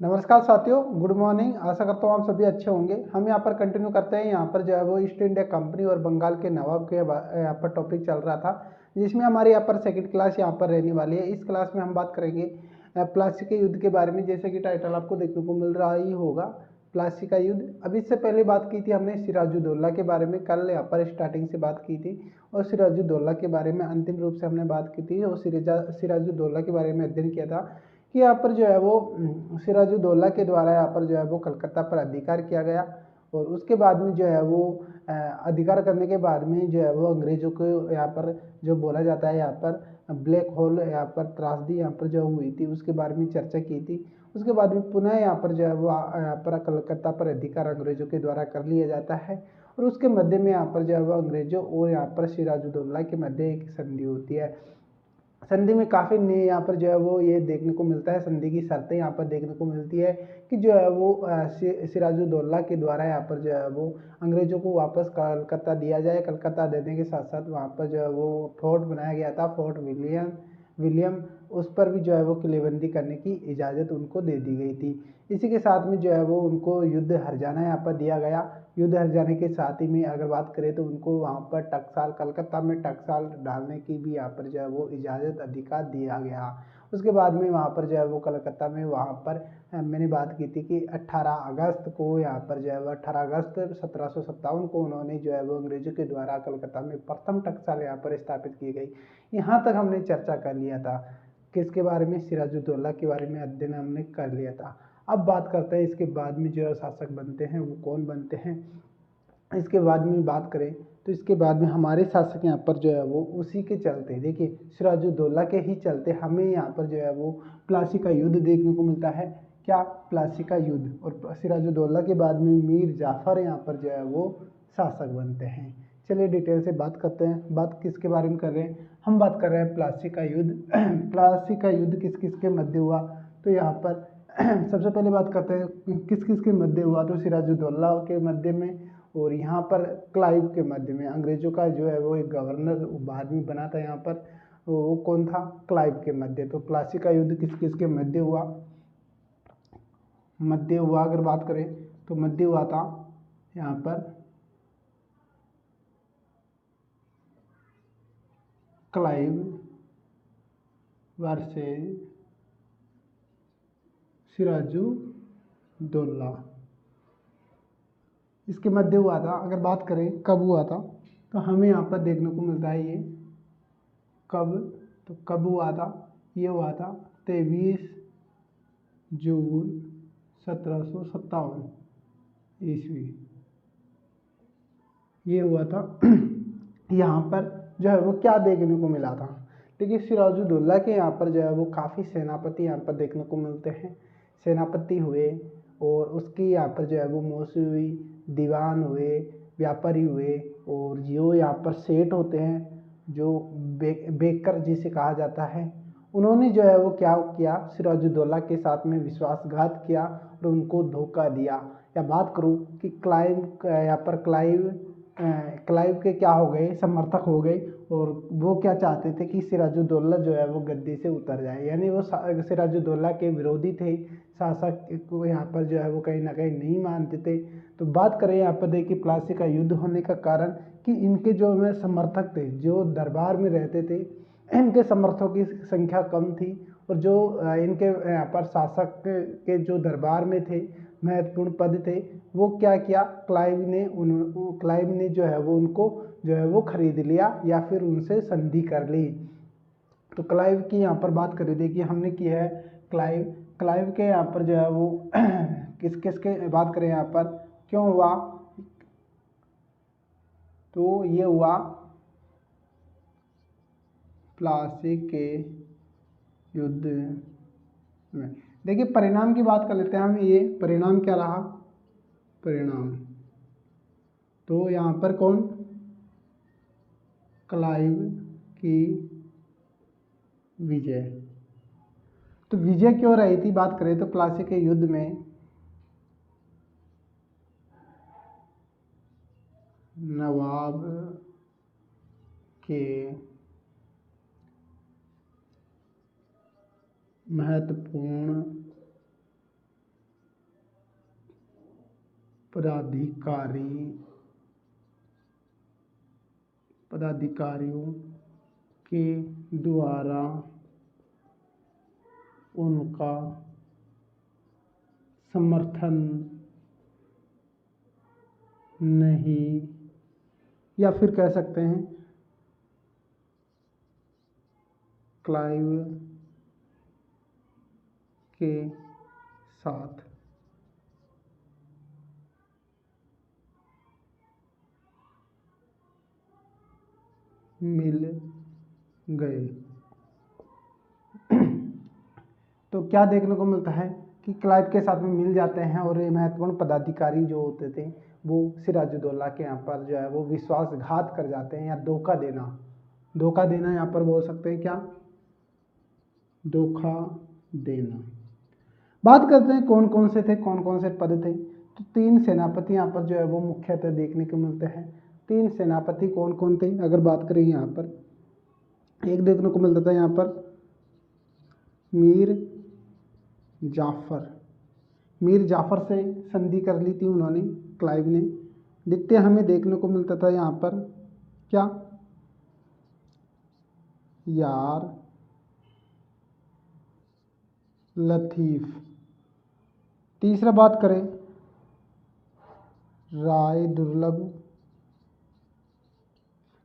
नमस्कार साथियों, good morning. आशा करता हूँ आप सभी अच्छे होंगे। हम यहाँ पर कंटिन्यू करते हैं। यहाँ पर जो है वो ईस्ट इंडिया कंपनी और बंगाल के नवाब के यहाँ पर टॉपिक चल रहा था, जिसमें हमारी यहाँ पर सेकंड क्लास यहाँ पर रहने वाली है। इस क्लास में हम बात करेंगे प्लासी के युद्ध के बारे में। जैसे कि टाइटल आपको देखने को मिल रहा ही होगा, प्लासी का युद्ध। अब इससे पहले बात की थी हमने सिराजुद्दौला के बारे में, कल यहाँ पर स्टार्टिंग से बात की थी। और सिराजुद्दौला के बारे में अंतिम रूप से हमने बात की थी और सिराजुद्दौला के बारे में अध्ययन किया था कि यहाँ पर जो है वो सिराजुद्दौला के द्वारा यहाँ पर जो है वो कलकत्ता पर अधिकार किया गया। और उसके बाद में जो है वो अधिकार करने के बाद में जो है वो अंग्रेजों को यहाँ पर जो बोला जाता है, यहाँ पर ब्लैक होल यहाँ पर त्रासदी यहाँ पर जो हुई थी, उसके बारे में चर्चा की थी। उसके बाद में पुनः यहाँ पर जो है वो यहाँ पर कलकत्ता पर अधिकार अंग्रेजों के द्वारा कर लिया जाता है। और उसके मध्य में यहाँ पर जो है वो अंग्रेजों और यहाँ पर सिराजुद्दौला के मध्य एक संधि होती है। संधि में काफ़ी नए यहाँ पर जो है वो ये देखने को मिलता है, संधि की शर्तें यहाँ पर देखने को मिलती है कि जो है वो सिराजुद्दौला के द्वारा यहाँ पर जो है वो अंग्रेजों को वापस कलकत्ता दिया जाए। कलकत्ता देने के साथ साथ वहाँ पर जो है वो फोर्ट बनाया गया था, फोर्ट विलियम विलियम उस पर भी जो है वो किलेबंदी करने की इजाज़त उनको दे दी गई थी। इसी के साथ में जो है वो उनको युद्ध हर्जाना यहाँ पर दिया गया। युद्ध हर्जाने के साथ ही में अगर बात करें तो उनको वहाँ पर टकसाल, कलकत्ता में टकसाल डालने की भी यहाँ पर जो है वो इजाज़त अधिकार दिया गया। उसके बाद में वहाँ पर जो है वो कलकत्ता में वहाँ पर मैंने बात की थी कि 18 अगस्त को यहाँ पर जो है वो 18 अगस्त 1757 को उन्होंने जो है वो अंग्रेजों के द्वारा कलकत्ता में प्रथम टकसाल यहाँ पर स्थापित की गई। यहाँ तक हमने चर्चा कर लिया था किसके बारे में, सिराजुद्दौला के बारे में अध्ययन हमने कर लिया था। अब बात करते हैं इसके बाद में जो शासक बनते हैं वो कौन बनते हैं। इसके बाद में बात करें तो इसके बाद में हमारे शासक यहाँ पर जो है वो उसी के चलते, देखिए सिराजुद्दौला के ही चलते हमें यहाँ पर जो है वो प्लासी का युद्ध देखने को मिलता है। क्या? प्लासी का युद्ध। और सिराजुद्दौला के बाद में मीर जाफर यहाँ पर जो है वो शासक बनते हैं। चलिए डिटेल से बात करते हैं। बात किसके बारे में कर रहे हैं? हम बात कर रहे हैं प्लासी का युद्ध। प्लासी का युद्ध किस किस के मध्य हुआ? तो यहाँ पर सबसे पहले बात करते हैं किस किस के मध्य हुआ। तो सिराजुद्दौला के मध्य में और यहाँ पर क्लाइव के मध्य में। अंग्रेजों का जो है वो एक गवर्नर बाद में बना था यहाँ पर, वो कौन था? क्लाइव के मध्य। तो प्लासी का युद्ध किस किस के मध्य हुआ? मध्य हुआ अगर बात करें तो मध्य हुआ था यहाँ पर क्लाइव वर्सेस सिराजुद्दौला, इसके मध्य हुआ था। अगर बात करें कब हुआ था तो हमें यहाँ पर देखने को मिलता है ये कब, तो कब हुआ था? ये हुआ था 23 जून 1757 ईस्वी, ये हुआ था। यहाँ पर जो है वो क्या देखने को मिला था? देखिए सिराजुद्दौला के यहाँ पर जो है वो काफ़ी सेनापति यहाँ पर देखने को मिलते हैं। सेनापति हुए और उसकी यहाँ पर जो है वो मौसी हुई, दीवान हुए, व्यापारी हुए, और जो यहाँ पर सेठ होते हैं, जो बेकर जिसे कहा जाता है, उन्होंने जो है वो क्या किया? सिराजुद्दौला के साथ में विश्वासघात किया और उनको धोखा दिया। या बात करूँ कि यहाँ पर क्लाइव के क्या हो गए? समर्थक हो गए। और वो क्या चाहते थे कि सिराजुद्दौला जो है वो गद्दी से उतर जाए, यानी वो सिराजुद्दौला के विरोधी थे, शासक को यहाँ पर जो है वो कहीं ना कहीं नहीं मानते थे। तो बात करें यहाँ पर देखिए प्लासी का युद्ध होने का कारण कि इनके जो में समर्थक थे, जो दरबार में रहते थे, इनके समर्थकों की संख्या कम थी। और जो इनके यहाँ पर शासक के जो दरबार में थे, महत्वपूर्ण पद थे, वो क्या किया? क्लाइव ने जो है वो उनको जो है वो खरीद लिया या फिर उनसे संधि कर ली। तो क्लाइव की यहाँ पर बात करें, देखिए हमने की है क्लाइव के यहाँ पर जो है वो किस किस के बात करें यहाँ पर क्यों हुआ? तो ये हुआ प्लासी के युद्ध में। देखिए परिणाम की बात कर लेते हैं हम। ये परिणाम क्या रहा? परिणाम तो यहाँ पर कौन? क्लाइव की विजय। तो विजय क्यों रही थी? बात करें तो प्लासी के युद्ध में नवाब के महत्वपूर्ण पदाधिकारियों के द्वारा उनका समर्थन नहीं, या फिर कह सकते हैं क्लाइव के साथ मिल गए। तो क्या देखने को मिलता है कि क्लाइव के साथ में मिल जाते हैं और ये महत्वपूर्ण पदाधिकारी जो होते थे वो सिराजुद्दौला के यहाँ पर जो है वो विश्वासघात कर जाते हैं, या धोखा देना यहाँ पर बोल सकते हैं, क्या धोखा देना। बात करते हैं कौन कौन से थे, कौन कौन से पद थे। तो 3 सेनापति यहाँ पर जो है वो मुख्यतः देखने को मिलते हैं। 3 सेनापति कौन कौन थे अगर बात करें यहाँ पर, एक देखने को मिलता था यहाँ पर मीर जाफर से संधि कर ली थी उन्होंने, क्लाइव ने। द्वितीय हमें देखने को मिलता था यहाँ पर क्या, यार लतीफ। तीसरा बात करें राय दुर्लभ।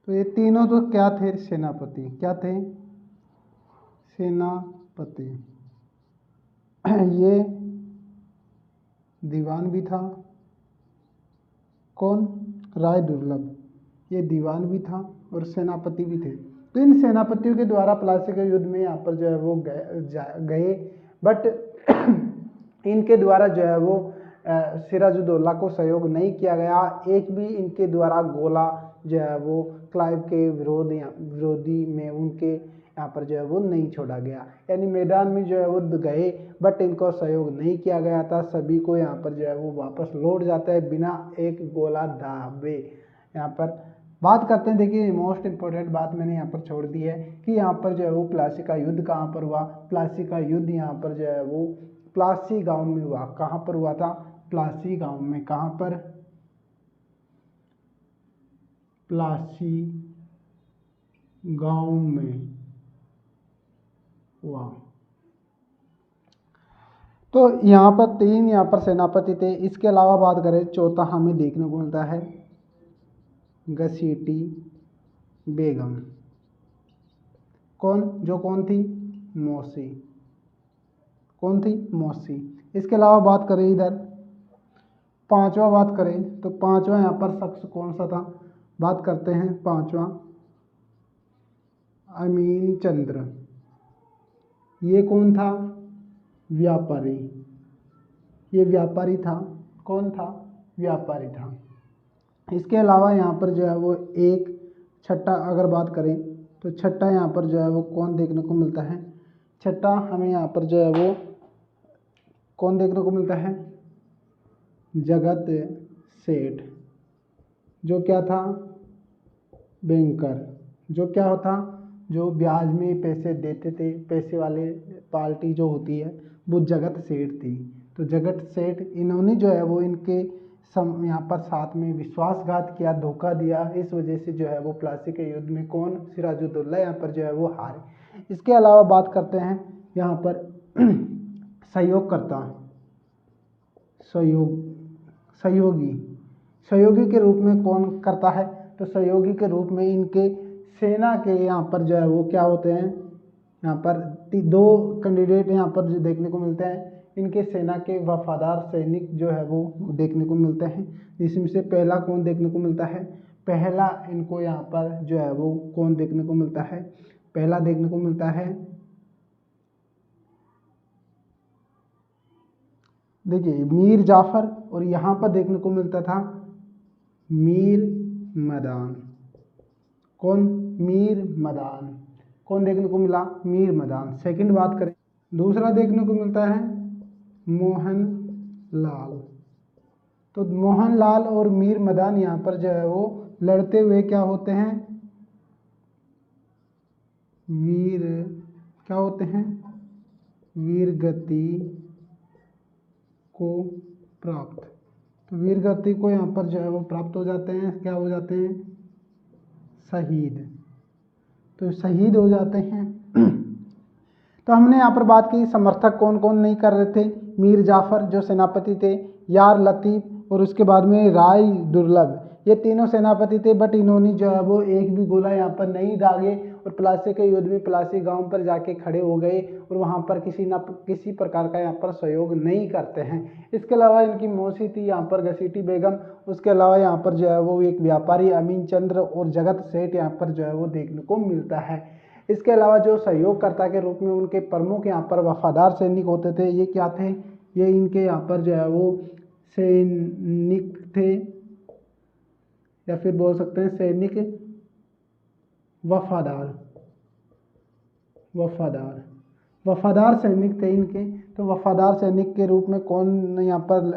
तो ये तीनों तो क्या थे, सेनापति, क्या थे, सेनापति। ये दीवान भी था, कौन, राय दुर्लभ, ये दीवान भी था और सेनापति भी थे। तो इन सेनापतियों के द्वारा प्लासी के युद्ध में यहाँ पर जो है वो गए, बट इनके द्वारा जो है वो सिराजुद्दौला को सहयोग नहीं किया गया। एक भी इनके द्वारा गोला जो है वो क्लाइव के विरोधी में उनके यहाँ पर जो है वो नहीं छोड़ा गया, यानी मैदान में जो है वो गए बट इनको सहयोग नहीं किया गया था। सभी को यहाँ पर जो है वो वापस लौट जाता है बिना एक गोला दागे। यहाँ पर बात करते हैं, देखिए मोस्ट इम्पोर्टेंट बात मैंने यहाँ पर छोड़ दी है कि यहाँ पर जो है वो प्लासी का युद्ध कहाँ पर हुआ। प्लासी का युद्ध यहाँ पर जो है वो प्लासी गांव में हुआ। कहाँ पर हुआ था, प्लासी गांव में। कहाँ पर, प्लासी गांव में हुआ। तो यहाँ पर 3 यहाँ पर सेनापति थे। इसके अलावा बात करें चौथा हमें देखने को मिलता है घसीटी बेगम। कौन थी, मौसी। कौन थी, मौसी। इसके अलावा बात करें इधर पांचवा, बात करें तो पांचवा यहाँ पर शख्स कौन सा था, बात करते हैं पांचवा अमीन चंद्र। ये कौन था, व्यापारी। ये व्यापारी था, कौन था, व्यापारी था। इसके अलावा यहाँ पर जो है वो एक छठा अगर बात करें तो छठा यहाँ पर जो है वो कौन देखने को मिलता है, छठा हमें यहाँ पर जो है वो कौन देखने को मिलता है, जगत सेठ। जो क्या था, बैंकर। जो क्या होता, जो ब्याज में पैसे देते थे, पैसे वाले पार्टी जो होती है वो जगत सेठ थी। तो जगत सेठ इन्होंने जो है वो इनके यहाँ पर साथ में विश्वासघात किया, धोखा दिया। इस वजह से जो है वो प्लासी के युद्ध में कौन, सिराजुद्दौला यहाँ पर जो है वो हारे। इसके अलावा बात करते हैं यहाँ पर सहयोगकर्ता, सहयोगी के रूप में कौन करता है। तो सहयोगी के रूप में इनके सेना के यहाँ पर जो है वो क्या होते हैं, यहाँ पर 2 कैंडिडेट यहाँ पर जो देखने को मिलते हैं। इनके सेना के वफादार सैनिक जो है वो देखने को मिलते हैं, जिसमें से पहला कौन देखने को मिलता है, पहला इनको यहाँ पर जो है वो कौन देखने को मिलता है, पहला देखने को मिलता है, देखिए मीर जाफर। और यहाँ पर देखने को मिलता था मीर मदान। कौन, मीर मदान। कौन देखने को मिला, मीर मदान। सेकंड बात करें, दूसरा देखने को मिलता है मोहन लाल। तो मोहन लाल और मीर मदान यहाँ पर जो है वो लड़ते हुए क्या होते हैं, क्या होते हैं, वीर गति को प्राप्त। तो वीर गति को यहाँ पर जो है वो प्राप्त हो जाते हैं, क्या हो जाते हैं, शहीद। तो शहीद हो जाते हैं। तो हमने यहाँ पर बात की समर्थक कौन कौन नहीं कर रहे थे। मीर जाफर जो सेनापति थे, यार लतीफ़ और उसके बाद में राय दुर्लभ, ये तीनों सेनापति थे। बट इन्होंने जो है वो एक भी गोला यहाँ पर नहीं दागे और प्लासी के युद्ध में प्लासी गांव पर जाके खड़े हो गए और वहाँ पर किसी प्रकार का यहाँ पर सहयोग नहीं करते हैं। इसके अलावा इनकी मौसी थी यहाँ पर घसीटी बेगम, उसके अलावा यहाँ पर जो है वो एक व्यापारी अमीन चंद्र और जगत सेठ यहाँ पर जो है वो देखने को मिलता है। इसके अलावा जो सहयोगकर्ता के रूप में उनके प्रमुख यहाँ पर वफादार सैनिक होते थे, ये क्या थे, ये इनके यहाँ पर जो है वो सैनिक थे, या फिर बोल सकते हैं सैनिक वफादार वफादार सैनिक थे इनके। तो वफादार सैनिक के रूप में कौन यहाँ पर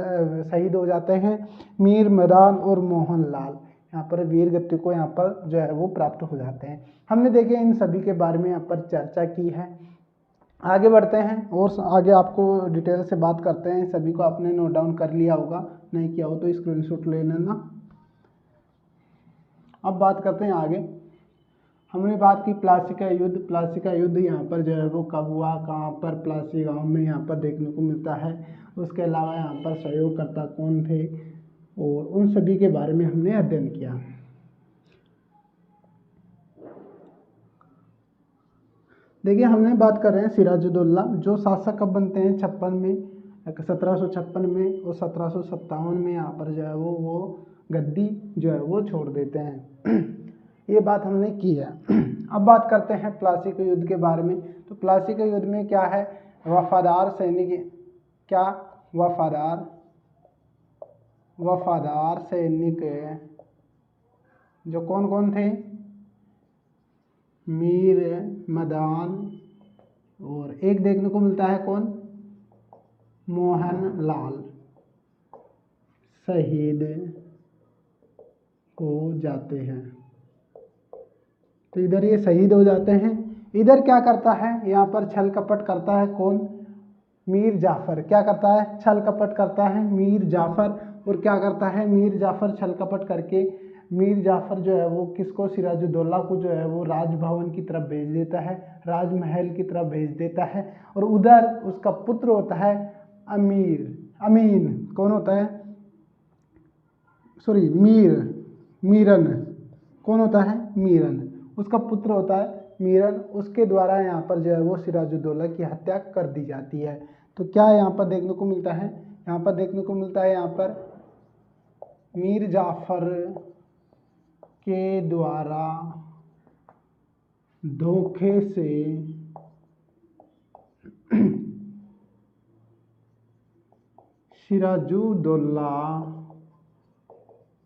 शहीद हो जाते हैं, मीर मदान और मोहनलाल यहाँ पर वीर गति को यहाँ पर जो है वो प्राप्त हो जाते हैं। हमने देखे इन सभी के बारे में यहाँ पर चर्चा की है। आगे बढ़ते हैं और आगे आपको डिटेल से बात करते हैं। सभी को आपने नोट डाउन कर लिया होगा, नहीं किया हो तो स्क्रीनशॉट ले लेना। अब बात करते हैं आगे। हमने बात की प्लासी का युद्ध। प्लासी का युद्ध यहाँ पर जो है वो कब हुआ, कहाँ पर, प्लासी गांव में यहाँ पर देखने को मिलता है। उसके अलावा यहाँ पर सहयोगकर्ता कौन थे और उन सभी के बारे में हमने अध्ययन किया। देखिए हमने बात कर रहे हैं सिराजुद्दौला, जो शासक कब बनते हैं 56 में, 1756 में और 1757 में यहाँ पर जो है वो गद्दी जो है वो छोड़ देते हैं। ये बात हमने की है। अब बात करते हैं प्लासी के युद्ध के बारे में। तो प्लासी के युद्ध में क्या है, वफादार सैनिक, क्या वफादार सैनिक जो कौन कौन थे, मीर मदान और एक देखने को मिलता है कौन, मोहनलाल, शहीद हो जाते हैं। तो इधर ये शहीद हो जाते हैं। इधर क्या करता है, यहाँ पर छल कपट करता है कौन, मीर जाफर। क्या करता है, छल कपट करता है मीर जाफर। और क्या करता है मीर जाफर, छल कपट करके मीर जाफर जो है वो किसको, सिराजुद्दौला को जो है वो राजभवन की तरफ भेज देता है, राजमहल की तरफ भेज देता है। और उधर उसका पुत्र होता है अमीन, कौन होता है, सॉरी मीरन, कौन होता है, मीरन, उसका पुत्र होता है मीरन। उसके द्वारा यहाँ पर जो है वो सिराजुद्दौला की हत्या कर दी जाती है। तो क्या यहाँ पर देखने को मिलता है, यहाँ पर देखने को मिलता है यहाँ पर मीर जाफर के द्वारा धोखे से सिराजुद्दौला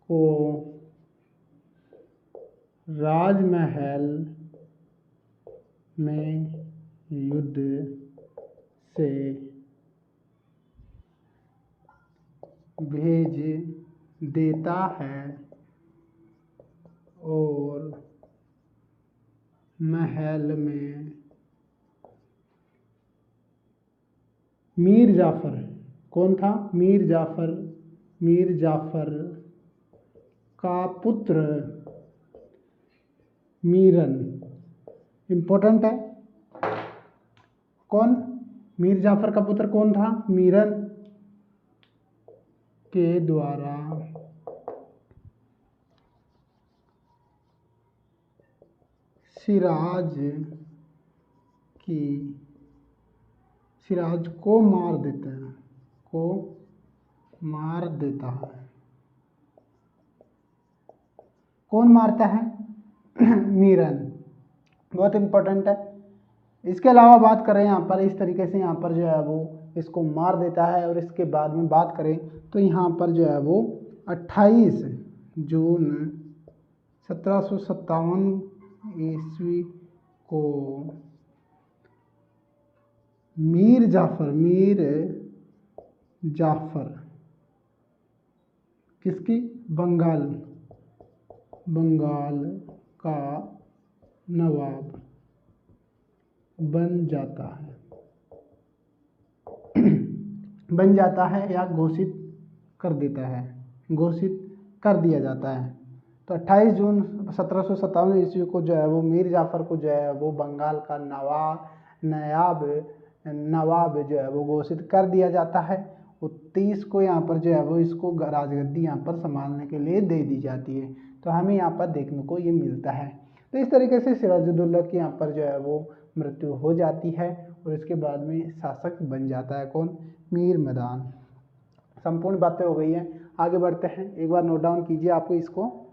को राजमहल में युद्ध से भेज देता है और महल में मीर जाफर, कौन था, मीर जाफर का पुत्र मीरन, इंपॉर्टेंट है, कौन, मीर जाफर का पुत्र कौन था, मीरन के द्वारा सिराज को मार देता है, कौन मारता है, मीरन, बहुत इंपॉर्टेंट है। इसके अलावा बात करें यहाँ पर, इस तरीके से यहाँ पर जो है वो इसको मार देता है। और इसके बाद में बात करें तो यहाँ पर जो है वो 28 जून 1757 ईस्वी को मीर जाफर किसकी, बंगाल का नवाब बन जाता है या घोषित कर देता है। घोषित कर दिया जाता है। तो 28 जून 1757 ईस्वी को जो है वो मीर जाफ़र को जो है वो बंगाल का नवाब जो है वो घोषित कर दिया जाता है। और 30 को यहाँ पर जो है वो इसको राजगद्दी यहाँ पर संभालने के लिए दे दी जाती है। तो हमें यहाँ पर देखने को ये मिलता है। तो इस तरीके से सिराजुद्दौला की यहाँ पर जो है वो मृत्यु हो जाती है और इसके बाद में शासक बन जाता है कौन? मीर मदान। संपूर्ण बातें हो गई हैं, आगे बढ़ते हैं। एक बार नोट डाउन कीजिए आपको इसको।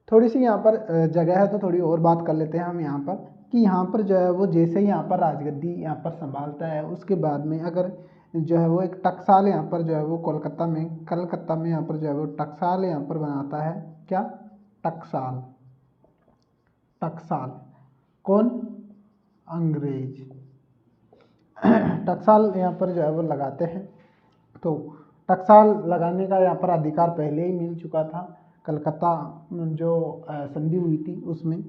थोड़ी सी यहाँ पर जगह है तो थोड़ी और बात कर लेते हैं हम यहाँ पर कि यहाँ पर जो है वो जैसे ही यहाँ पर राजगद्दी यहाँ पर संभालता है उसके बाद में अगर जो है वो एक टकसाल यहाँ पर जो है वो कलकत्ता में यहाँ पर जो है वो टकसाल यहाँ पर बनाता है। क्या? टकसाल। कौन? अंग्रेज। टकसाल यहाँ पर जो है वो लगाते हैं। तो टकसाल लगाने का यहाँ पर अधिकार पहले ही मिल चुका था। कलकत्ता जो संधि हुई थी उसमें,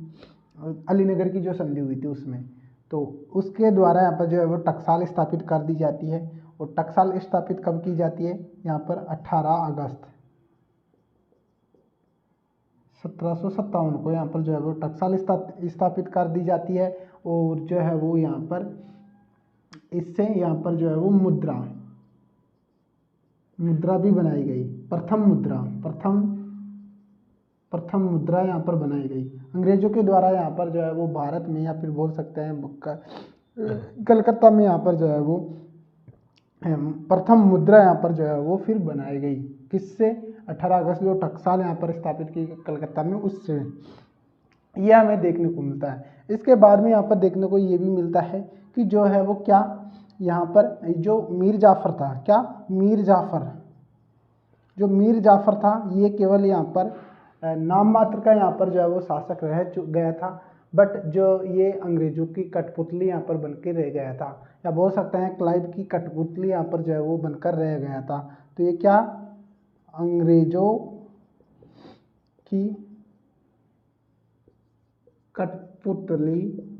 अलीनगर की जो संधि हुई थी उसमें, तो उसके द्वारा यहाँ पर जो है वो टकसाल स्थापित कर दी जाती है। और टकसाल स्थापित कब की जाती है? यहाँ पर 18 अगस्त 1757 को यहाँ पर जो है वो टकसाल स्थापित कर दी जाती है। और जो है वो यहाँ पर इससे यहाँ पर जो है वो मुद्रा भी बनाई गई। प्रथम मुद्रा यहाँ पर बनाई गई अंग्रेजों के द्वारा। यहाँ पर जो है वो भारत में या फिर बोल सकते हैं कलकत्ता में यहाँ पर जो है वो प्रथम मुद्रा यहाँ पर जो है वो फिर बनाई गई। किससे? 18 अगस्त जो टकसाल यहाँ पर स्थापित की कलकत्ता में, उससे। यह हमें देखने को मिलता है। इसके बाद में यहाँ पर देखने को ये भी मिलता है कि जो है वो क्या, यहाँ पर जो मीर जाफ़र था, क्या? मीर जाफ़र था, ये केवल यहाँ पर नाम मात्र का यहाँ पर जो है वो शासक रह गया था। बट जो ये अंग्रेजों की कठपुतली यहाँ पर बनकर रह गया था, या बोल सकते हैं क्लाइव की कठपुतली यहाँ पर जो है वो बनकर रह गया था। तो ये क्या? अंग्रेजों की कठपुतली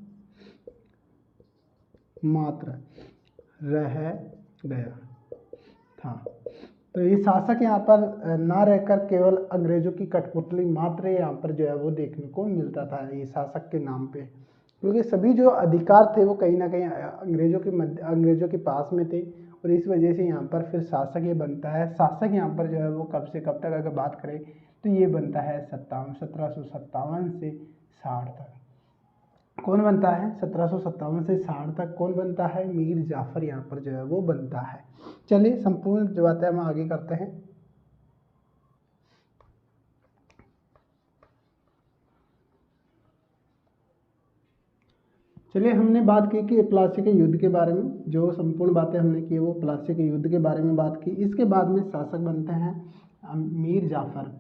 मात्र रह गया था। तो ये शासक यहाँ पर ना रहकर केवल अंग्रेजों की कठपुतली मात्र यहाँ पर जो है वो देखने को मिलता था ये शासक के नाम पे, क्योंकि सभी जो अधिकार थे वो कहीं ना कहीं अंग्रेजों के पास में थे। और इस वजह से यहाँ पर फिर शासक ये बनता है। शासक यहाँ पर जो है वो कब से कब तक अगर बात करें तो ये बनता है 1757 से 60 तक। कौन बनता है? 1757 से 60 तक कौन बनता है? मीर जाफ़र यहाँ पर जो है वो बनता है। चलिए संपूर्ण जो बातें हम आगे करते हैं। चलिए, हमने बात की कि प्लासी के युद्ध के बारे में, जो संपूर्ण बातें हमने की वो प्लासी के युद्ध के बारे में बात की। इसके बाद में शासक बनते हैं मीर जाफ़र।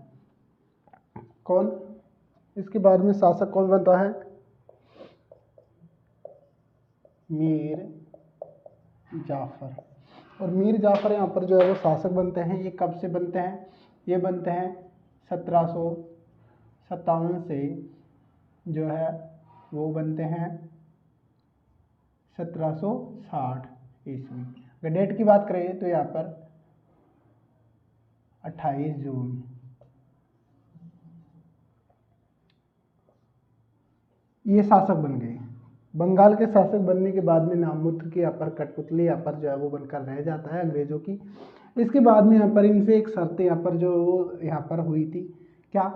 कौन? इसके बाद में शासक कौन बनता है? मीर जाफ़र। और मीर जाफ़र यहाँ पर जो है वो शासक बनते हैं। ये कब से बनते हैं? ये बनते हैं 1757 से जो है वो बनते हैं 1760 ईस्वी। अगर डेट की बात करें तो यहाँ पर 28 जून ये शासक बन गए। बंगाल के शासक बनने के बाद में नाममात्र की यहाँ पर कठपुतली यहाँ पर जो है वो बनकर रह जाता है अंग्रेजों की। इसके बाद में यहाँ पर इनसे एक शर्त यहाँ पर जो वो यहाँ पर हुई थी। क्या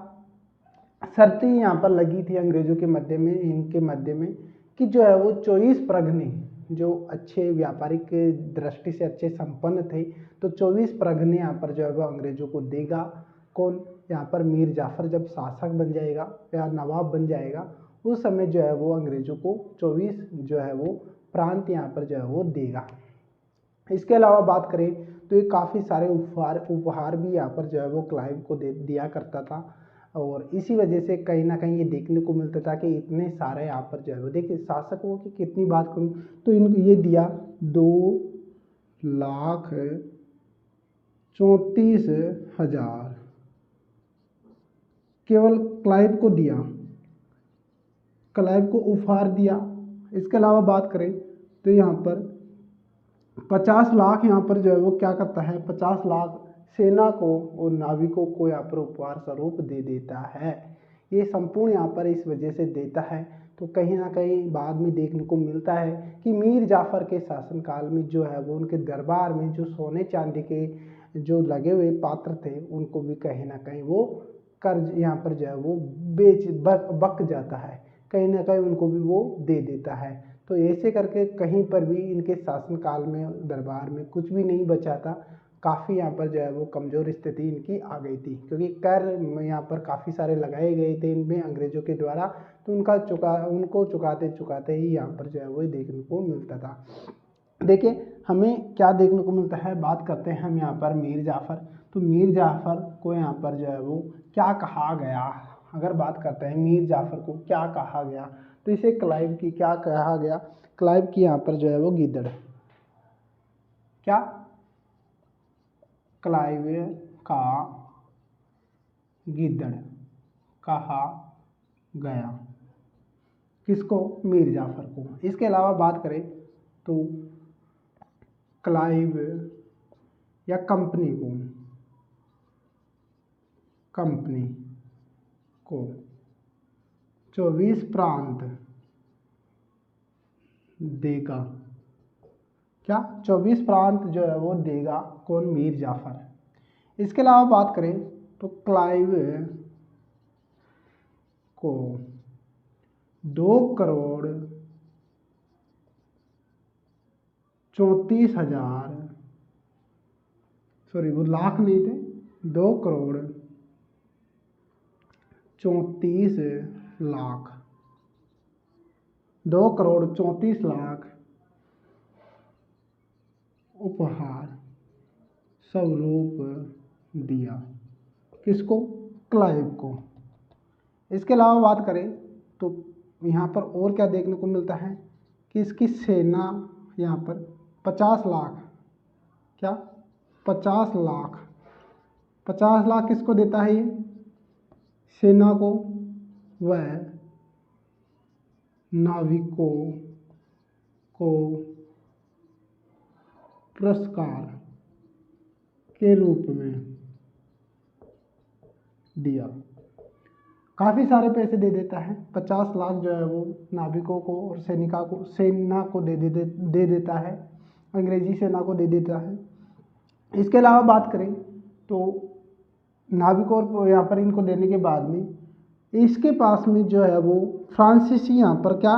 शर्तें यहाँ पर लगी थी अंग्रेजों के मध्य में, इनके मध्य में, कि जो है वो 24 प्रगने जो अच्छे व्यापारिक दृष्टि से अच्छे संपन्न थे, तो 24 प्रगने यहाँ पर जो है वो अंग्रेजों को देगा। कौन? यहाँ पर मीर जाफ़र जब शासक बन जाएगा या नवाब बन जाएगा उस समय जो है वो अंग्रेजों को 24 जो है वो प्रांत यहाँ पर जो है वो देगा। इसके अलावा बात करें तो ये काफ़ी सारे उपहार भी यहाँ पर जो है वो क्लाइव को दिया करता था। और इसी वजह से कहीं ना कहीं ये देखने को मिलता था कि इतने सारे यहाँ पर जो है वो, देखिए शासकों की कितनी बात करूँ तो इनको ये दिया 2,34,000 केवल क्लाइव को दिया, क्लाइव को उपहार दिया। इसके अलावा बात करें तो यहाँ पर 50 लाख यहाँ पर जो है वो क्या करता है, 50 लाख सेना को और नाविकों को यहाँ पर उपहार स्वरूप दे देता है। ये संपूर्ण यहाँ पर इस वजह से देता है। तो कहीं ना कहीं बाद में देखने को मिलता है कि मीर जाफर के शासनकाल में जो है वो उनके दरबार में जो सोने चांदी के जो लगे हुए पात्र थे उनको भी कहीं ना कहीं वो कर्ज यहाँ पर जो है वो बक जाता है, कहीं ना कहीं उनको भी वो दे देता है। तो ऐसे करके कहीं पर भी इनके शासनकाल में दरबार में कुछ भी नहीं बचा था। काफ़ी यहाँ पर जो है वो कमज़ोर स्थिति इनकी आ गई थी, क्योंकि कर यहाँ पर काफ़ी सारे लगाए गए थे इनमें अंग्रेज़ों के द्वारा। तो उनको चुकाते चुकाते ही यहाँ पर जो है वो देखने को मिलता था। देखिए हमें क्या देखने को मिलता है, बात करते हैं हम यहाँ पर मीर जाफ़र। तो मीर जाफ़र को यहाँ पर जो है वो क्या कहा गया, अगर बात करते हैं मीर जाफ़र को क्या कहा गया, तो इसे क्लाइव की क्या कहा गया, क्लाइव की यहाँ पर जो है वो गिद्दड़, क्या क्लाइव का गिद्दड़ कहा गया, किसको, मीर जाफ़र को। इसके अलावा बात करें तो क्लाइव या कंपनी को 24 प्रांत देगा, क्या 24 प्रांत जो है वो देगा, कौन, मीर जाफ़र। इसके अलावा बात करें तो क्लाइव को 2,34,000, सॉरी वो लाख नहीं थे, 2,34,00,000, 2,34,00,000 उपहार स्वरूप दिया, किसको, क्लाइव को। इसके अलावा बात करें तो यहाँ पर और क्या देखने को मिलता है कि इसकी सेना यहाँ पर 50 लाख, क्या 50 लाख, 50 लाख किसको देता है, ये सेना को, वह नाविकों को पुरस्कार के रूप में दिया। काफ़ी सारे पैसे दे देता है, 50 लाख जो है वो नाविकों को और सेना को दे देता है, अंग्रेजी सेना को दे देता है। इसके अलावा बात करें तो नाविकों और यहाँ पर इनको देने के बाद में इसके पास में जो है वो फ्रांसीसी, यहाँ पर क्या,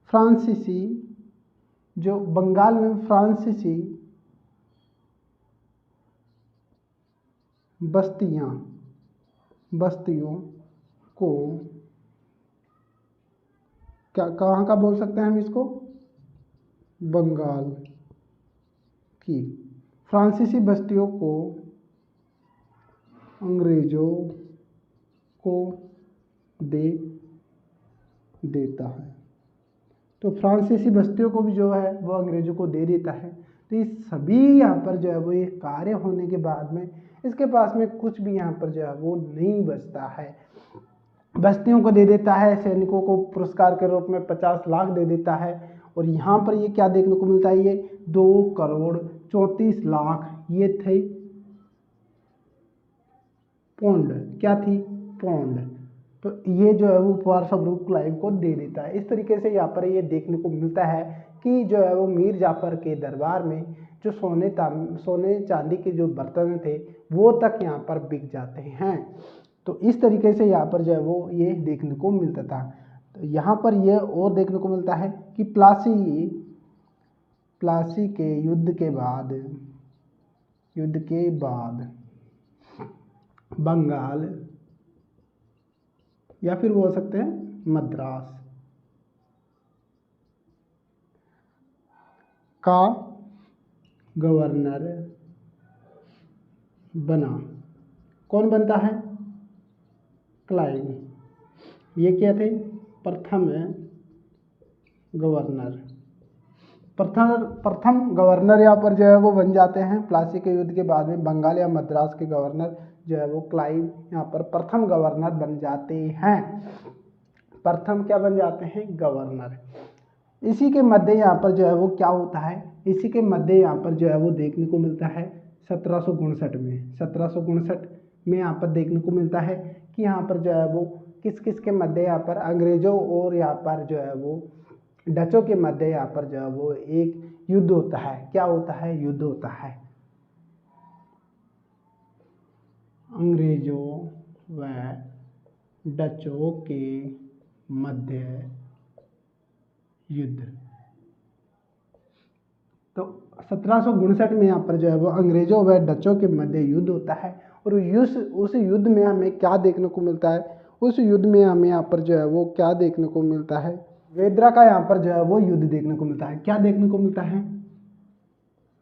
फ्रांसीसी जो बंगाल में फ्रांसीसी बस्तियों को क्या, कहाँ का बोल सकते हैं हम इसको, बंगाल की फ्रांसीसी बस्तियों को अंग्रेजों को दे देता है। तो फ्रांसीसी बस्तियों को भी जो है वो अंग्रेजों को दे देता है। तो ये सभी यहाँ पर जो है वो ये कार्य होने के बाद में इसके पास में कुछ भी यहाँ पर जो है वो नहीं बचता है। बस्तियों को दे देता है, सैनिकों को पुरस्कार के रूप में 50 लाख दे देता है, और यहाँ पर ये क्या देखने को मिलता है, ये 2,34,00,000 ये थे पौंड, क्या थी, पौंड। तो ये जो है वो उपहार स्वरूप क्लाइव को दे देता है। इस तरीके से यहाँ पर ये देखने को मिलता है कि जो है वो मीर जाफ़र के दरबार में जो सोने चांदी के जो बर्तन थे वो तक यहाँ पर बिक जाते हैं। तो इस तरीके से यहाँ पर जो है वो ये देखने को मिलता था। तो यहाँ पर ये और देखने को मिलता है कि प्लासी के युद्ध के बाद बंगाल या फिर बोल सकते हैं मद्रास का गवर्नर बना, कौन बनता है, क्लाइव। ये क्या थे, प्रथम गवर्नर यहाँ पर जो है वो बन जाते हैं। प्लासी के युद्ध के बाद में बंगाल या मद्रास के गवर्नर जो है वो क्लाइव यहाँ पर प्रथम गवर्नर बन जाते हैं। प्रथम क्या बन जाते हैं, गवर्नर। इसी के मध्य यहाँ पर जो है वो क्या होता है, इसी के मध्य यहाँ पर जो है वो देखने को मिलता है 1759 में, 1759 में यहाँ पर देखने को मिलता है कि यहाँ पर जो है वो किस किस के मध्य यहाँ पर अंग्रेजों और यहाँ पर जो है वो डचों के मध्य यहाँ पर जो है वो एक युद्ध होता है। क्या होता है? युद्ध होता है। अंग्रेजों व डचों के मध्य युद्ध। तो 1759 में यहाँ पर जो है वो अंग्रेजों व डचों के मध्य युद्ध होता है। और उस युद्ध में हमें क्या देखने को मिलता है? उस युद्ध में हमें यहाँ पर जो है वो क्या देखने को मिलता है? वेदरा का यहाँ पर जो है वो युद्ध देखने को मिलता है। क्या देखने को मिलता है?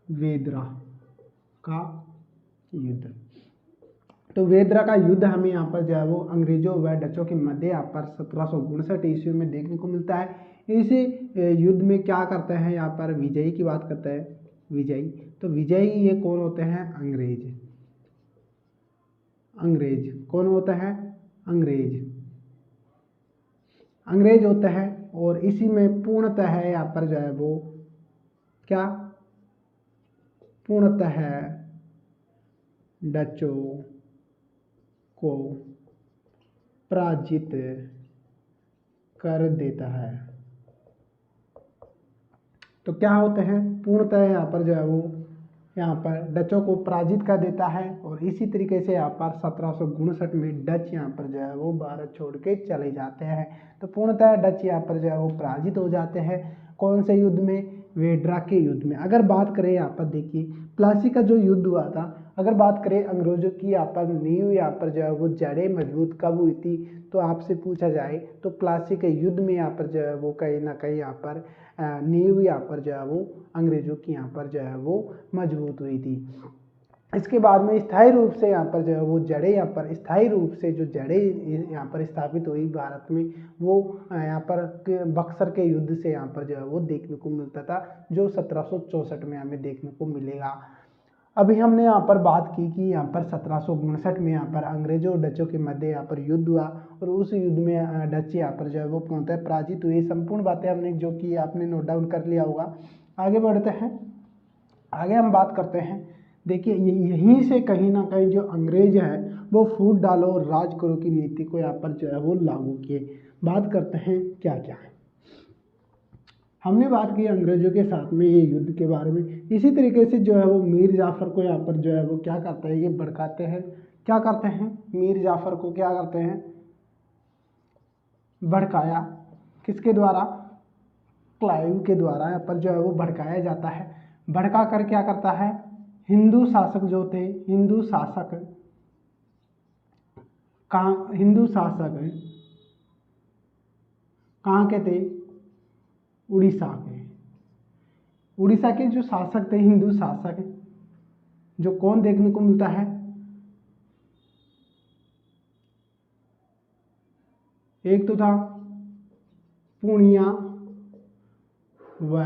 वेदरा का युद्ध। तो वेदरा का युद्ध हमें यहाँ पर जो है वो अंग्रेजों व डचों के मध्य यहाँ पर 1759 ईस्वी में देखने को मिलता है। इस युद्ध में क्या करते हैं? यहाँ पर विजयी की बात करते हैं। विजयी, तो विजयी ये कौन होते हैं? अंग्रेज। अंग्रेज कौन होता है? अंग्रेज। अंग्रेज होता है। और इसी में पूर्णतः है यहाँ पर जो है वो क्या? पूर्णतः डचों को पराजित कर देता है। तो क्या होते हैं? पूर्णतः यहाँ पर जो है वो यहाँ पर डचों को पराजित कर देता है। और इसी तरीके से यहाँ पर 1759 में डच यहाँ पर जो है वो भारत छोड़ के चले जाते हैं। तो पूर्णतः डच यहाँ पर जो है वो पराजित हो जाते हैं। कौन से युद्ध में? वेड्रा के युद्ध में। अगर बात करें यहाँ पर देखिए प्लासी का जो युद्ध हुआ था, अगर बात करें अंग्रेजों की यहाँ पर नींव यहाँ पर जो है वो जड़ें मजबूत कब हुई थी, तो आपसे पूछा जाए तो प्लासी के युद्ध में यहाँ पर जो है वो कहीं ना कहीं यहाँ पर नींव यहाँ पर जो है वो अंग्रेजों की यहाँ पर जो है वो मजबूत हुई थी। इसके बाद में स्थायी रूप से यहाँ पर जो है वो जड़ें यहाँ पर स्थायी रूप से जो जड़ें यहाँ पर स्थापित हुई भारत में, वो यहाँ पर बक्सर के युद्ध से यहाँ पर जो है वो देखने को मिलता था, जो 1764 में हमें देखने को मिलेगा। अभी हमने यहाँ पर बात की कि यहाँ पर 1759 में यहाँ पर अंग्रेजों और डचों के मध्य यहाँ पर युद्ध हुआ। और उस युद्ध में डच यहाँ पर जो है वो पूर्णतः पराजित हुए। संपूर्ण बातें हमने जो की आपने नोट डाउन कर लिया होगा। आगे बढ़ते हैं। आगे हम बात करते हैं। देखिए यहीं से कहीं ना कहीं जो अंग्रेज है वो फूट डालो और राज करो की नीति को यहाँ पर जो है वो लागू किए। बात करते हैं क्या क्या है। हमने बात की अंग्रेजों के साथ में ये युद्ध के बारे में। इसी तरीके से जो है वो मीर जाफर को यहाँ पर जो है वो क्या करते हैं? ये भड़काते हैं। क्या करते हैं? मीर जाफर को क्या करते हैं? भड़काया। किसके द्वारा? क्लाइव के द्वारा यहाँ पर जो है वो भड़काया जाता है। भड़का कर क्या करता है? हिंदू शासक जो थे, हिंदू शासक कहाँ? हिंदू शासक कहाँ के थे? उड़ीसा के। उड़ीसा के जो शासक थे, हिंदू शासक, जो कौन देखने को मिलता है? एक तो था पूर्णिया व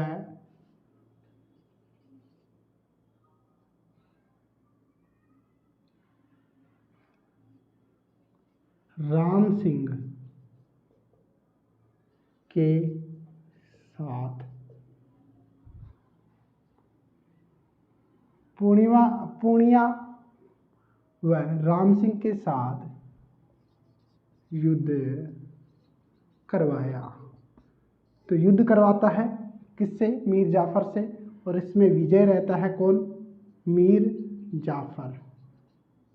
राम सिंह के साथ। पूर्णिया व राम सिंह के साथ युद्ध करवाया। तो युद्ध करवाता है किससे? मीर जाफर से। और इसमें विजय रहता है कौन? मीर जाफर।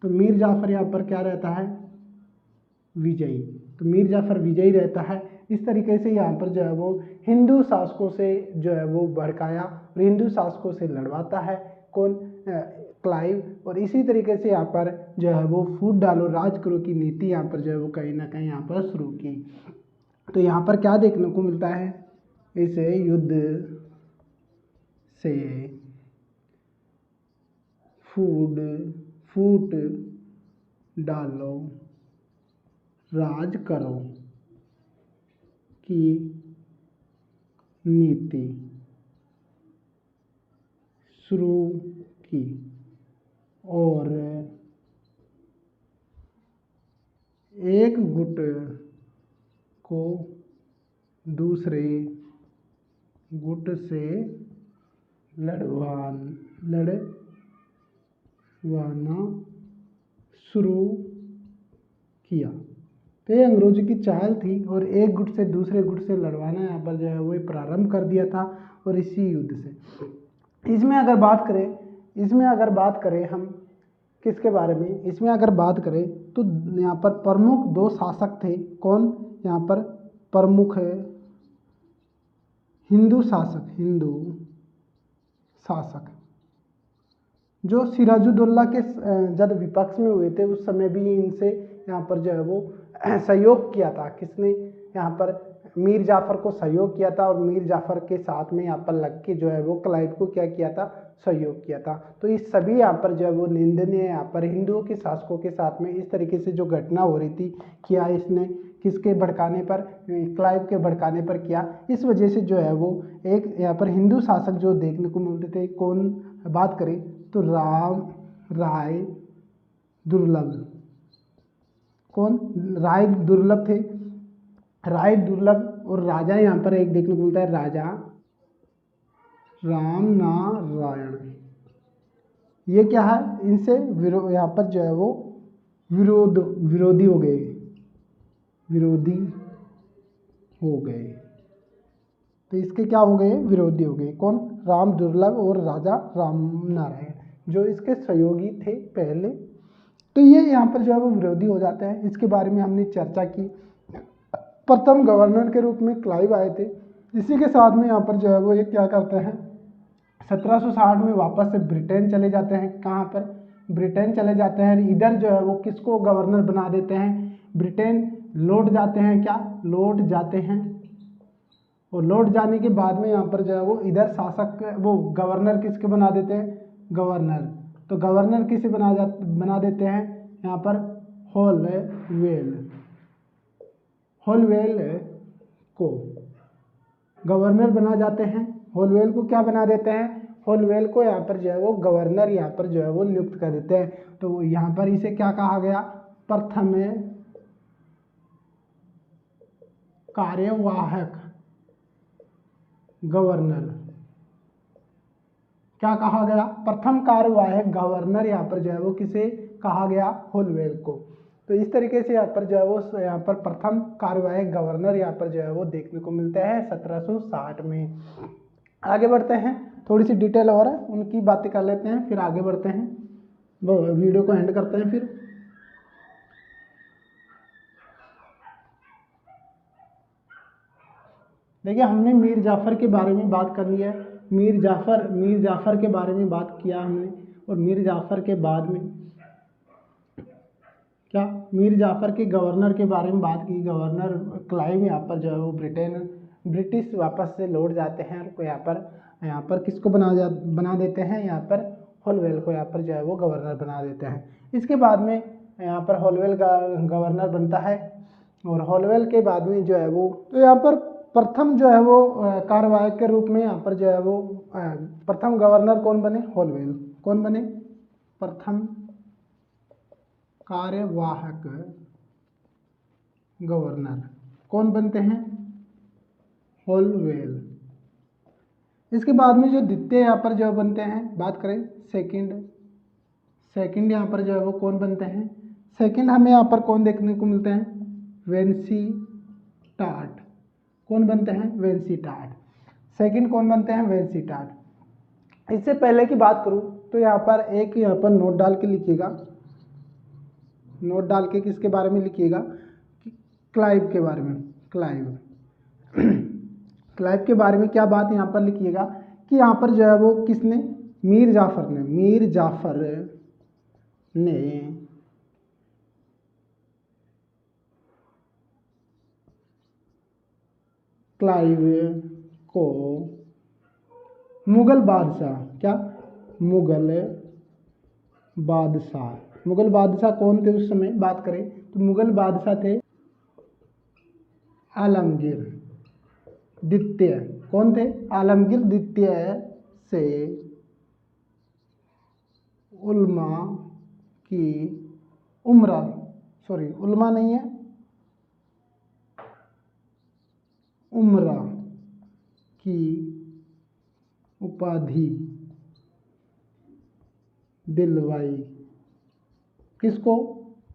तो मीर जाफर यहाँ पर क्या रहता है? विजयी। तो मीर जाफर विजयी रहता है। इस तरीके से यहाँ पर जो है वो हिंदू शासकों से जो है वो भड़काया और हिंदू शासकों से लड़वाता है कौन? क्लाइव। और इसी तरीके से यहाँ पर जो है वो फूट डालो राज करो की नीति यहाँ पर जो है वो कहीं ना कहीं यहाँ पर शुरू की। तो यहाँ पर क्या देखने को मिलता है? इस युद्ध से फूट डालो राज करो की नीति शुरू की और एक गुट को दूसरे गुट से लड़वाना शुरू किया। तो ये अंग्रेजों की चाल थी और एक गुट से दूसरे गुट से लड़वाना यहाँ पर जो है वो प्रारंभ कर दिया था। और इसी युद्ध से इसमें अगर बात करें हम किसके बारे में, इसमें अगर बात करें तो यहाँ पर प्रमुख दो शासक थे। कौन यहाँ पर प्रमुख है? हिंदू शासक जो सिराजुद्दौला के जब विपक्ष में हुए थे उस समय भी इनसे यहाँ पर जो है वो सहयोग किया था। किसने? यहाँ पर मीर जाफर को सहयोग किया था और मीर जाफर के साथ में यहाँ पर लग के जो है वो क्लाइव को क्या किया था? सहयोग किया था। तो इस सभी यहाँ पर जो है वो निंदनीय यहाँ पर हिंदुओं के शासकों के साथ में इस तरीके से जो घटना हो रही थी, किया इसने किसके भड़काने पर? क्लाइव के भड़काने पर किया। इस वजह से जो है वो एक यहाँ पर हिंदू शासक जो देखने को मिलते थे, कौन बात करें तो राय दुर्लभ। कौन? राय दुर्लभ थे। राय दुर्लभ और राजा यहाँ पर एक देखने को मिलता है, राजा राम नारायण। ये क्या है? इनसे यहाँ पर जो है वो विरोधी हो गए। तो इसके क्या हो गए? विरोधी हो गए। कौन? राम दुर्लभ और राजा राम नारायण जो इसके सहयोगी थे पहले। तो ये यहाँ पर जो है वो विरोधी हो जाता है। इसके बारे में हमने चर्चा की। प्रथम गवर्नर के रूप में क्लाइव आए थे। इसी के साथ में यहाँ पर जो है वो ये क्या करते हैं, 1760 में वापस से ब्रिटेन चले जाते हैं। कहाँ पर? ब्रिटेन चले जाते हैं। इधर जो है वो किसको गवर्नर बना देते हैं? ब्रिटेन लौट जाते हैं। क्या? लौट जाते हैं। और लौट जाने के बाद में यहाँ पर जो है वो इधर शासक वो गवर्नर किसके बना देते हैं? गवर्नर। तो गवर्नर किसे बना देते हैं यहाँ पर? होलवेल को गवर्नर बना जाते हैं। होलवेल को क्या बना देते हैं? होलवेल को यहाँ पर जो है वो गवर्नर यहाँ पर जो है वो नियुक्त कर देते हैं। तो यहाँ पर इसे क्या कहा गया? प्रथम कार्यवाहक गवर्नर। क्या कहा गया? प्रथम कार्यवाहक गवर्नर यहाँ पर जो है वो किसे कहा गया? होलवेल को। तो इस तरीके से यहाँ पर जो है वो यहाँ पर प्रथम कार्यवाहक गवर्नर यहाँ पर जो है वो देखने को मिलता है 1760 में। आगे बढ़ते हैं, थोड़ी सी डिटेल और है उनकी बातें कर लेते हैं, फिर आगे बढ़ते हैं, वो वीडियो को एंड करते हैं। फिर देखिए हमने मीर जाफर के बारे में बात कर लिया है। मीर जाफर के बारे में बात किया हमने। और मीर जाफर के बाद में क्या? मीर जाफर के गवर्नर के बारे में बात की। गवर्नर क्लाइव यहाँ पर जो है वो ब्रिटिश वापस से लौट जाते हैं और यहाँ पर किसको बना देते हैं? यहाँ पर होलवेल को यहाँ पर जो है वो गवर्नर बना देते हैं। इसके बाद में यहाँ पर होलवेल का गवर्नर बनता है। और होलवेल के बाद में जो है वो तो यहाँ पर प्रथम जो है वो कार्यवाहक के रूप में यहाँ पर जो है वो प्रथम गवर्नर कौन बने? होलवेल। कौन बने? प्रथम कार्यवाहक गवर्नर कौन बनते हैं? होलवेल। इसके बाद में जो द्वितीय यहाँ पर जो बनते हैं, बात करें सेकंड यहाँ पर जो है वो कौन बनते हैं? सेकंड हमें यहाँ पर कौन देखने को मिलते हैं? वेंसीटाट। कौन बनते हैं? वेंसीटाट। सेकंड कौन बनते हैं? वेंसीटाट। इससे पहले की बात करूं तो यहाँ पर नोट डाल के लिखिएगा। नोट डाल के किसके बारे में लिखिएगा? क्लाइव के बारे में। क्लाइव के बारे में क्या बात यहाँ पर लिखिएगा कि यहाँ पर जो है वो किसने? मीर जाफर ने क्लाइव को मुगल बादशाह कौन थे उस समय? बात करें तो मुगल बादशाह थे आलमगीर द्वितीय। कौन थे? आलमगीर द्वितीय से उल्मा की उम्रा की उपाधि दिलवाई। किसको?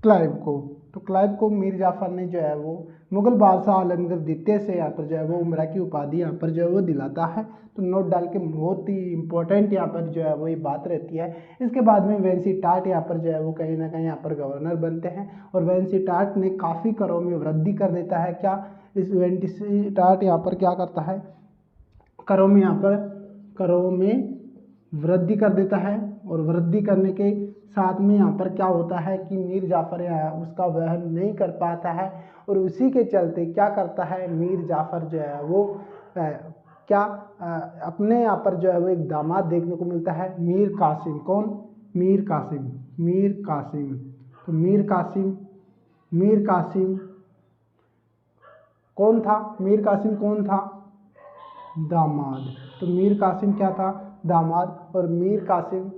क्लाइव को। तो क्लाइव को मीर जाफर ने जो है वो मुगल बादशाह आलमगीर द्वितीय से यहाँ पर जो है वो उमरा की उपाधि यहाँ पर जो है वो दिलाता है। तो नोट डाल के, बहुत ही इंपॉर्टेंट यहाँ पर जो है वो ये बात रहती है। इसके बाद में वेंसी टाट यहाँ पर जो है वो कहीं ना कहीं यहाँ पर गवर्नर बनते हैं और वेंसी टाट ने काफ़ी करों में वृद्धि कर देता है। क्या इस वेंसी टाट यहाँ पर क्या करता है? करों में यहाँ पर करों में वृद्धि कर देता है और वृद्धि करने के साथ में यहाँ पर क्या होता है कि मीर जाफर उसका वहन नहीं कर पाता है और उसी के चलते क्या करता है मीर जाफर जो है वो अपने यहाँ पर जो है वो एक दामाद देखने को मिलता है, मीर कासिम। कौन? मीर कासिम। मीर कासिम। तो मीर कासिम कौन था? मीर कासिम कौन था? दामाद। तो मीर कासिम क्या था? दामाद। और मीर कासिम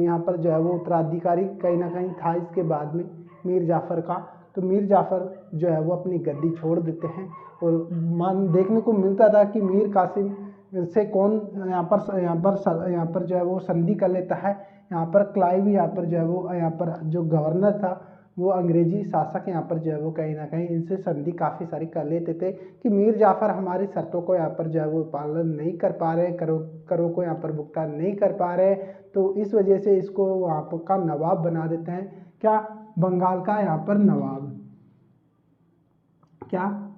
यहाँ पर जो है वो उत्तराधिकारी कहीं ना कहीं था इसके बाद में मीर जाफर का। तो मीर जाफर जो है वो अपनी गद्दी छोड़ देते हैं और देखने को मिलता था कि मीर कासिम से कौन यहाँ पर जो है वो संधि कर लेता है। यहाँ पर क्लाइव यहाँ पर जो है वो यहाँ पर जो गवर्नर था वो अंग्रेजी शासक यहाँ पर जो है वो कहीं ना कहीं इनसे संधि काफ़ी सारी कर लेते थे कि मीर जाफर हमारी शर्तों को यहाँ पर जो है वो पालन नहीं कर पा रहे, करों को यहाँ पर भुगतान नहीं कर पा रहे, तो इस वजह से इसको वहाँ पर का नवाब बना देते हैं। क्या? बंगाल का यहाँ पर नवाब। क्या?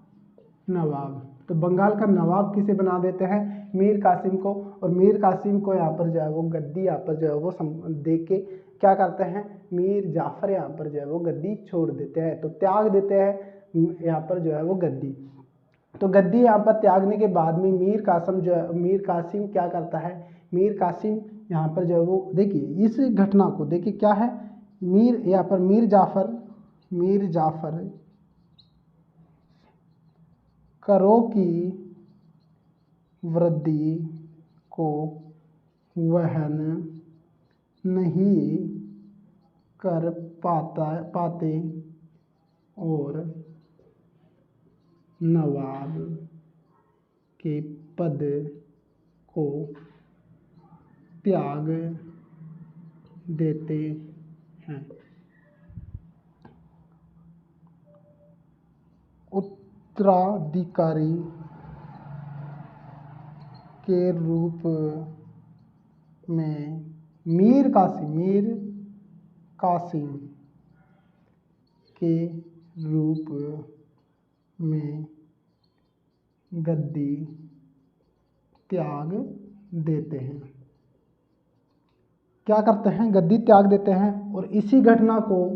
नवाब। तो बंगाल का नवाब किसे बना देते हैं? मीर कासिम को। और मीर कासिम को यहाँ पर जो है वो गद्दी यहाँ पर जो है वो दे के क्या करते हैं? मीर जाफर यहाँ पर जो है वो गद्दी छोड़ देते हैं, तो त्याग देते हैं यहाँ पर जो है वो गद्दी। तो गद्दी यहाँ पर त्यागने के बाद में मीर कासिम क्या करता है? मीर कासिम यहाँ पर जो है वो देखिए इस घटना को देखिए क्या है, यहाँ पर मीर जाफर करों की वृद्धि को वहन नहीं कर पाते और नवाब के पद को त्याग देते हैं। उत्तराधिकारी के रूप में मीर कासिम के रूप में गद्दी त्याग देते हैं। क्या करते हैं? गद्दी त्याग देते हैं। और इसी घटना को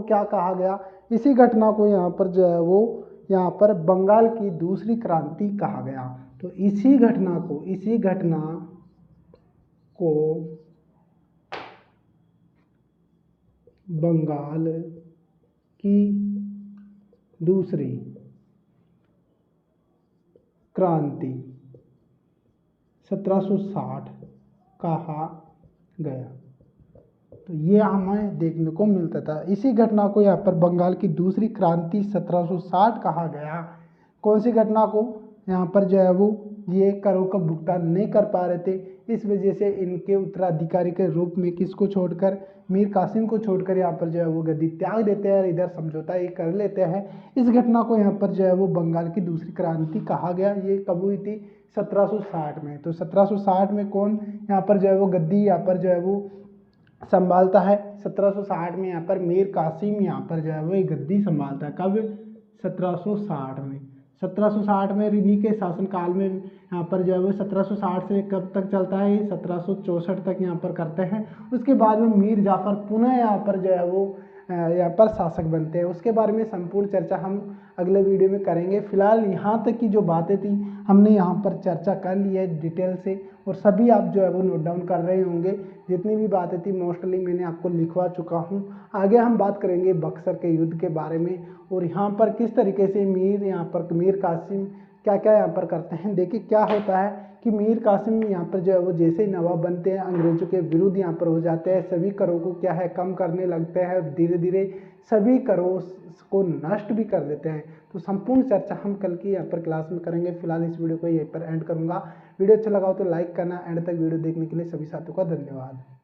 क्या कहा गया? इसी घटना को यहाँ पर जो है वो यहाँ पर बंगाल की दूसरी क्रांति कहा गया। तो इसी घटना को बंगाल की दूसरी क्रांति 1760 कहा गया। तो ये हमें देखने को मिलता था। इसी घटना को यहाँ पर बंगाल की दूसरी क्रांति 1760 कहा गया। कौन सी घटना को? यहाँ पर जो है वो ये करों का भुगतान नहीं कर पा रहे थे, इस वजह से इनके उत्तराधिकारी के रूप में किसको छोड़कर? मीर कासिम को छोड़कर यहाँ पर जो है वो गद्दी त्याग देते हैं और इधर समझौता ये कर लेते हैं। इस घटना को यहाँ पर जो है वो बंगाल की दूसरी क्रांति कहा गया। ये कब हुई थी? 1760 में। तो 1760 में कौन यहाँ पर जो है वो गद्दी यहाँ पर जो है वो संभालता है? 1760 में यहाँ पर मीर कासिम यहाँ पर जो है वो गद्दी संभालता है। कब? 1760 में। 1760 में इन्हीं के शासनकाल में यहाँ पर जो है वो 1760 से कब तक चलता है? 1764 तक यहाँ पर करते हैं। उसके बाद में मीर जाफर पुनः यहाँ पर जो है वो यहाँ पर शासक बनते हैं। उसके बारे में संपूर्ण चर्चा हम अगले वीडियो में करेंगे। फिलहाल यहाँ तक की जो बातें थी हमने यहाँ पर चर्चा कर ली है डिटेल से, और सभी आप जो है वो नोट डाउन कर रहे होंगे। जितनी भी बातें थी मोस्टली मैंने आपको लिखवा चुका हूँ। आगे हम बात करेंगे बक्सर के युद्ध के बारे में और यहाँ पर किस तरीके से मीर कासिम क्या क्या यहाँ पर करते हैं। देखिए क्या होता है कि मीर कासिम यहाँ पर जो है वो जैसे ही नवाब बनते हैं अंग्रेजों के विरुद्ध यहाँ पर हो जाते हैं, सभी करों को क्या है कम करने लगते हैं, धीरे धीरे सभी करों को नष्ट भी कर देते हैं। तो संपूर्ण चर्चा हम कल की यहाँ पर क्लास में करेंगे। फिलहाल इस वीडियो को यहीं पर एंड करूंगा। वीडियो अच्छा लगा हो तो लाइक करना। एंड तक वीडियो देखने के लिए सभी साथियों का धन्यवाद।